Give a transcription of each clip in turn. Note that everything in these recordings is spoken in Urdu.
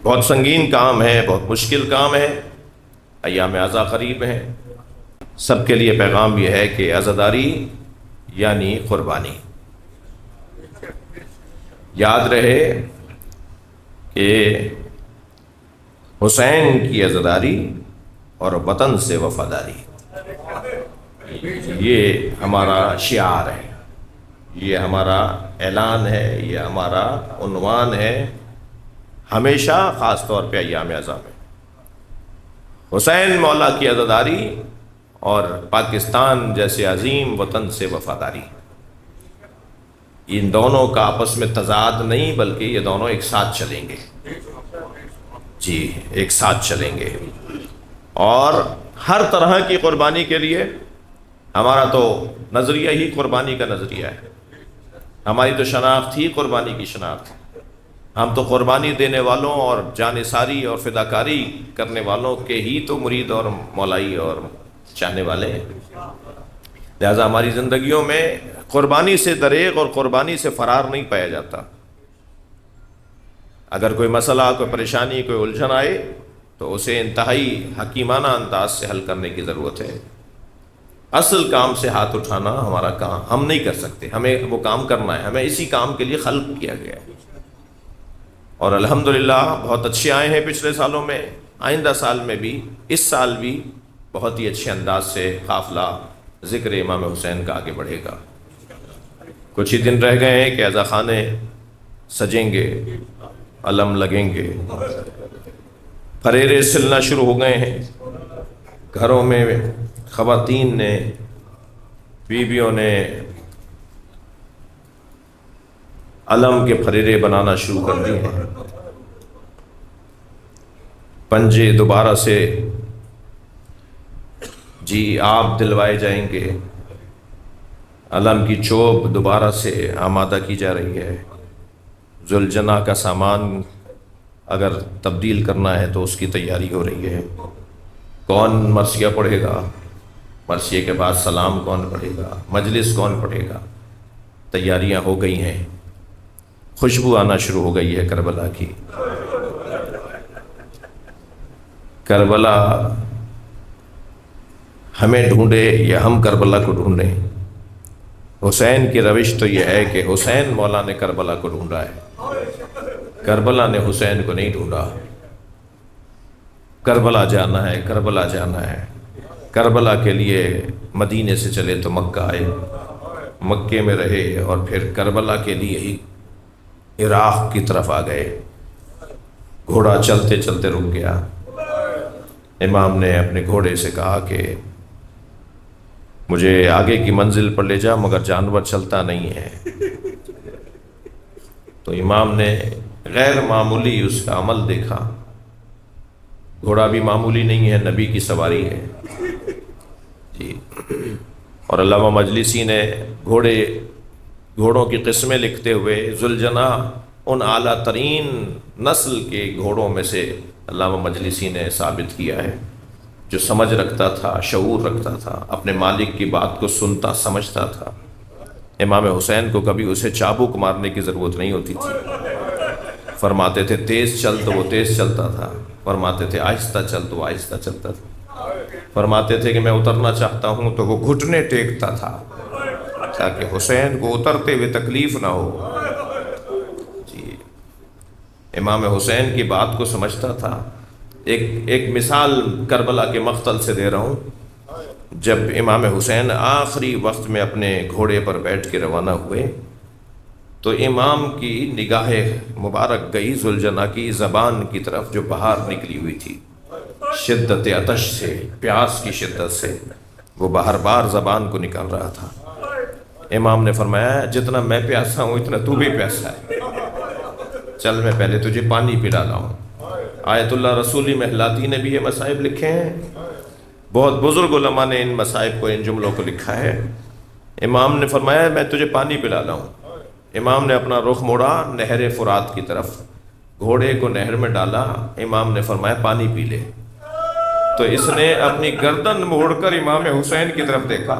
بہت سنگین کام ہے، بہت مشکل کام ہے، ایام عزا قریب ہیں۔ سب کے لیے پیغام یہ ہے کہ عزاداری یعنی قربانی۔ یاد رہے کہ حسین کی عزاداری اور وطن سے وفاداری، یہ ہمارا شعار ہے، یہ ہمارا اعلان ہے، یہ ہمارا عنوان ہے ہمیشہ، خاص طور پہ ایام عزا میں۔ حسین مولا کی عزاداری اور پاکستان جیسے عظیم وطن سے وفاداری، ان دونوں کا آپس میں تضاد نہیں، بلکہ یہ دونوں ایک ساتھ چلیں گے، جی ایک ساتھ چلیں گے۔ اور ہر طرح کی قربانی کے لیے ہمارا تو نظریہ ہی قربانی کا نظریہ ہے، ہماری تو شناخت ہی قربانی کی شناخت ہے۔ ہم تو قربانی دینے والوں اور جانثاری اور فداکاری کرنے والوں کے ہی تو مرید اور مولائی اور چاہنے والے ہیں۔ لہذا ہماری زندگیوں میں قربانی سے دریغ اور قربانی سے فرار نہیں پایا جاتا۔ اگر کوئی مسئلہ، کوئی پریشانی، کوئی الجھن آئے تو اسے انتہائی حکیمانہ انداز سے حل کرنے کی ضرورت ہے۔ اصل کام سے ہاتھ اٹھانا ہمارا کام ہم نہیں کر سکتے، ہمیں وہ کام کرنا ہے، ہمیں اسی کام کے لیے خلق کیا گیا ہے۔ اور الحمدللہ بہت اچھے آئے ہیں پچھلے سالوں میں، آئندہ سال میں بھی، اس سال بھی بہت ہی اچھے انداز سے قافلہ ذکر امام حسین کا آگے بڑھے گا۔ کچھ ہی دن رہ گئے ہیں کہ عزا خانے سجیں گے، علم لگیں گے، پھریرے سلنا شروع ہو گئے ہیں، گھروں میں خواتین نے، بیویوں نے علم کے پھریرے بنانا شروع کر دیے ہیں۔ پنجے دوبارہ سے جی آپ دلوائے جائیں گے، علم کی چوب دوبارہ سے آمادہ کی جا رہی ہے۔ ذوالجناح کا سامان اگر تبدیل کرنا ہے تو اس کی تیاری ہو رہی ہے۔ کون مرثیہ پڑھے گا، مرثیے کے بعد سلام کون پڑھے گا، مجلس کون پڑھے گا، تیاریاں ہو گئی ہیں، خوشبو آنا شروع ہو گئی ہے کربلا کی۔ کربلا ہمیں ڈھونڈے یا ہم کربلا کو ڈھونڈیں، حسین کی روش تو یہ ہے کہ حسین مولا نے کربلا کو ڈھونڈا ہے، کربلا نے حسین کو نہیں ڈھونڈا۔ کربلا جانا ہے، کربلا جانا ہے، کربلا کے لیے مدینے سے چلے تو مکہ آئے، مکے میں رہے اور پھر کربلا کے لیے ہی عراق کی طرف آ گئے۔ گھوڑا چلتے چلتے رک گیا، امام نے اپنے گھوڑے سے کہا کہ مجھے آگے کی منزل پر لے جا، مگر جانور چلتا نہیں ہے۔ تو امام نے غیر معمولی اس کا عمل دیکھا، گھوڑا بھی معمولی نہیں ہے، نبی کی سواری ہے جی۔ اور علامہ مجلسی نے گھوڑوں کی قسمیں لکھتے ہوئے ذوالجناح ان اعلیٰ ترین نسل کے گھوڑوں میں سے علامہ مجلسی نے ثابت کیا ہے، جو سمجھ رکھتا تھا، شعور رکھتا تھا، اپنے مالک کی بات کو سنتا سمجھتا تھا۔ امام حسین کو کبھی اسے چابک مارنے کی ضرورت نہیں ہوتی تھی، فرماتے تھے تیز چل تو وہ تیز چلتا تھا، فرماتے تھے آہستہ چل تو وہ آہستہ چلتا تھا، فرماتے تھے کہ میں اترنا چاہتا ہوں تو وہ گھٹنے ٹیکتا تھا تاکہ حسین کو اترتے ہوئے تکلیف نہ ہو جی۔ امام حسین کی بات کو سمجھتا تھا۔ ایک مثال کربلا کے مقتل سے دے رہا ہوں۔ جب امام حسین آخری وقت میں اپنے گھوڑے پر بیٹھ کے روانہ ہوئے تو امام کی نگاہ مبارک گئی ذوالجناح کی زبان کی طرف، جو باہر نکلی ہوئی تھی شدت عطش سے، پیاس کی شدت سے، وہ باہر بار زبان کو نکال رہا تھا۔ امام نے فرمایا جتنا میں پیاسا ہوں اتنا تو بھی پیاسا ہے، چل میں پہلے تجھے پانی پلا لاؤں۔ آیت اللہ رسولی محلاتی نے بھی یہ مصائب لکھے ہیں، بہت بزرگ علماء نے ان مصائب کو، ان جملوں کو لکھا ہے۔ امام نے فرمایا میں تجھے پانی پلا لاؤں۔ امام نے اپنا رخ موڑا نہر فرات کی طرف، گھوڑے کو نہر میں ڈالا، امام نے فرمایا پانی پی لے۔ تو اس نے اپنی گردن موڑ کر امام حسین کی طرف دیکھا،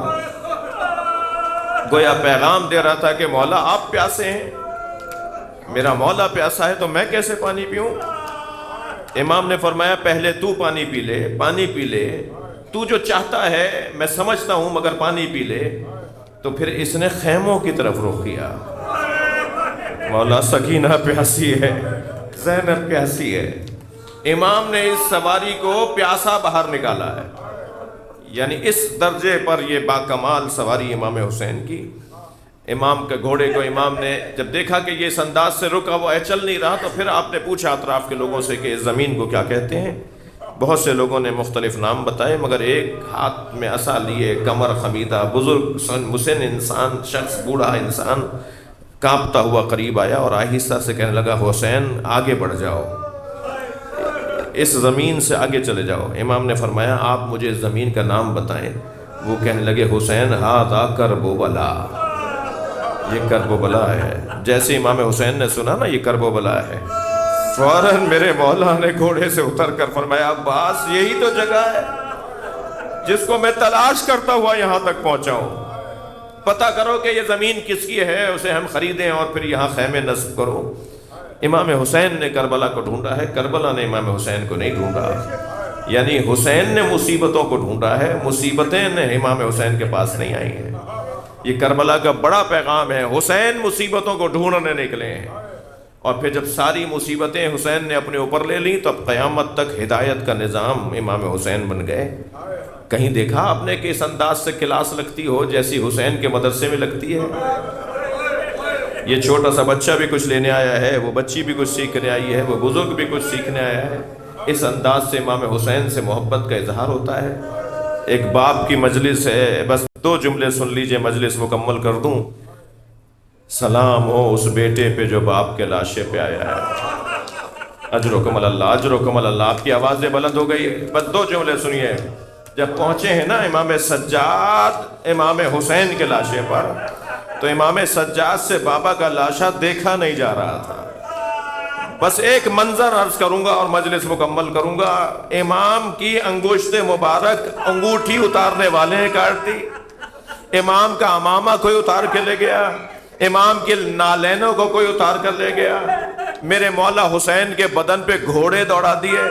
گویا پیغام دے رہا تھا کہ مولا آپ پیاسے ہیں، میرا مولا پیاسا ہے تو میں کیسے پانی پیوں۔ امام نے فرمایا پہلے تو پانی پی لے، پانی پی لے، تو جو چاہتا ہے میں سمجھتا ہوں مگر پانی پی لے۔ تو پھر اس نے خیموں کی طرف رخ کیا۔ مولا سکینہ پیاسی ہے، زینب پیاسی ہے، امام نے اس سواری کو پیاسا باہر نکالا ہے۔ یعنی اس درجے پر یہ باکمال سواری امام حسین کی۔ امام کے گھوڑے کو امام نے جب دیکھا کہ یہ اس انداز سے رکا ہوا ہے، چل نہیں رہا، تو پھر آپ نے پوچھا اطراف کے لوگوں سے کہ اس زمین کو کیا کہتے ہیں؟ بہت سے لوگوں نے مختلف نام بتائے، مگر ایک ہاتھ میں عصا لیے، کمر خمیدہ، بزرگ مسن انسان، شخص، بوڑھا انسان کانپتا ہوا قریب آیا اور آہستہ سے کہنے لگا حسین آگے بڑھ جاؤ، اس زمین سے آگے چلے جاؤ۔ امام نے فرمایا آپ مجھے اس زمین کا نام بتائیں۔ وہ کہنے لگے حسین ھذا کربلا، یہ کربلا ہے۔ جیسے امام حسین نے سنا نا یہ کربلا ہے، فوراً میرے مولا نے گھوڑے سے اتر کر فرمایا عباس یہی تو جگہ ہے جس کو میں تلاش کرتا ہوا یہاں تک پہنچا ہوں، پتہ کرو کہ یہ زمین کس کی ہے، اسے ہم خریدیں اور پھر یہاں خیمے نصب کرو۔ امام حسین نے کربلا کو ڈھونڈا ہے، کربلا نے امام حسین کو نہیں ڈھونڈا۔ یعنی حسین نے مصیبتوں کو ڈھونڈا ہے، مصیبتیں نے امام حسین کے پاس نہیں آئی ہیں۔ یہ کربلا کا بڑا پیغام ہے، حسین مصیبتوں کو ڈھونڈنے نکلے ہیں، اور پھر جب ساری مصیبتیں حسین نے اپنے اوپر لے لیں تو اب قیامت تک ہدایت کا نظام امام حسین بن گئے۔ کہیں دیکھا آپ نے کہ اس انداز سے کلاس لگتی ہو جیسی حسین کے مدرسے میں لگتی ہے؟ یہ چھوٹا سا بچہ بھی کچھ لینے آیا ہے، وہ بچی بھی کچھ سیکھنے آئی ہے، وہ بزرگ بھی کچھ سیکھنے آیا ہے۔ اس انداز سے امام حسین سے محبت کا اظہار ہوتا ہے۔ ایک باپ کی مجلس ہے، بس 2 جملے سن لیجئے مجلس مکمل کر دوں۔ سلام ہو اس بیٹے پہ جو باپ کے لاشے پہ آیا ہے، اجرکم اللہ، اجرکم اللہ۔ آپ کی آوازیں بلند ہو گئی، بس 2 جملے سنیے۔ جب پہنچے ہیں نا امام سجاد امام حسین کے لاشے پر، تو امام سجاد سے بابا کا لاشا دیکھا نہیں جا رہا تھا۔ بس ایک منظر عرض کروں گا اور مجلس مکمل کروں گا۔ امام کی انگشت مبارک انگوٹھی اتارنے والے نے کاٹ دی، امام کا عمامہ کوئی اتار کے لے گیا، امام کے نالینوں کو کوئی اتار کر لے گیا، میرے مولا حسین کے بدن پہ گھوڑے دوڑا دیے،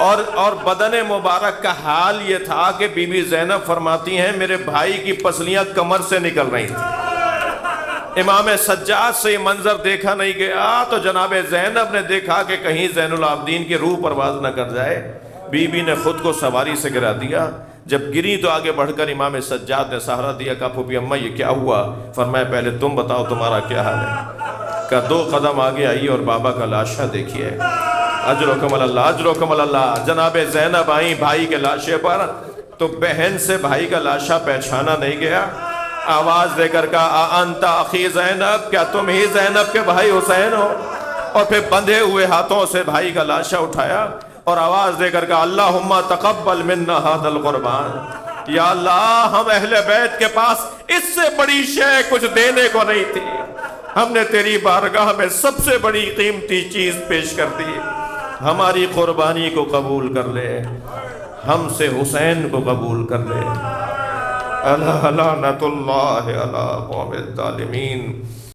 اور بدن مبارک کا حال یہ تھا کہ بی بی زینب فرماتی ہیں میرے بھائی کی پسلیاں کمر سے نکل رہی تھیں۔ امام سجاد سے یہ منظر دیکھا نہیں گیا تو جناب زینب نے دیکھا کہ کہیں زین العابدین کی روح پرواز نہ کر جائے، بی بی نے خود کو سواری سے گرا دیا۔ جب گری تو آگے بڑھ کر امام سجاد نے سہارا دیا، کہا پھوپھی اماں یہ کیا ہوا؟ فرمایا پہلے تم بتاؤ تمہارا کیا حال ہے؟ کہا 2 قدم آگے آئیے اور بابا کا لاشا دیکھیے۔ اجرکم اللہ، اجرکم اللہ۔ جناب زینب آئیں بھائی کے لاشے پر، تو بہن سے بھائی کا لاشا پہچانا نہیں گیا، آواز دے کر کہا انت اخی زینب، کیا تم ہی زینب کے بھائی حسین ہو؟ اور پھر بندھے ہوئے ہاتھوں سے بھائی کا لاشا اٹھایا اور آواز دے کر کہا اللہم تقبل منا ھذا القربان، یا اللہ ہم اہل بیت کے پاس اس سے بڑی شے کچھ دینے کو نہیں تھی، ہم نے تیری بارگاہ میں سب سے بڑی قیمتی چیز پیش کر دی، ہماری قربانی کو قبول کر لے، ہم سے حسین کو قبول کر لے۔ لعنت اللہ علی قوم الظالمین۔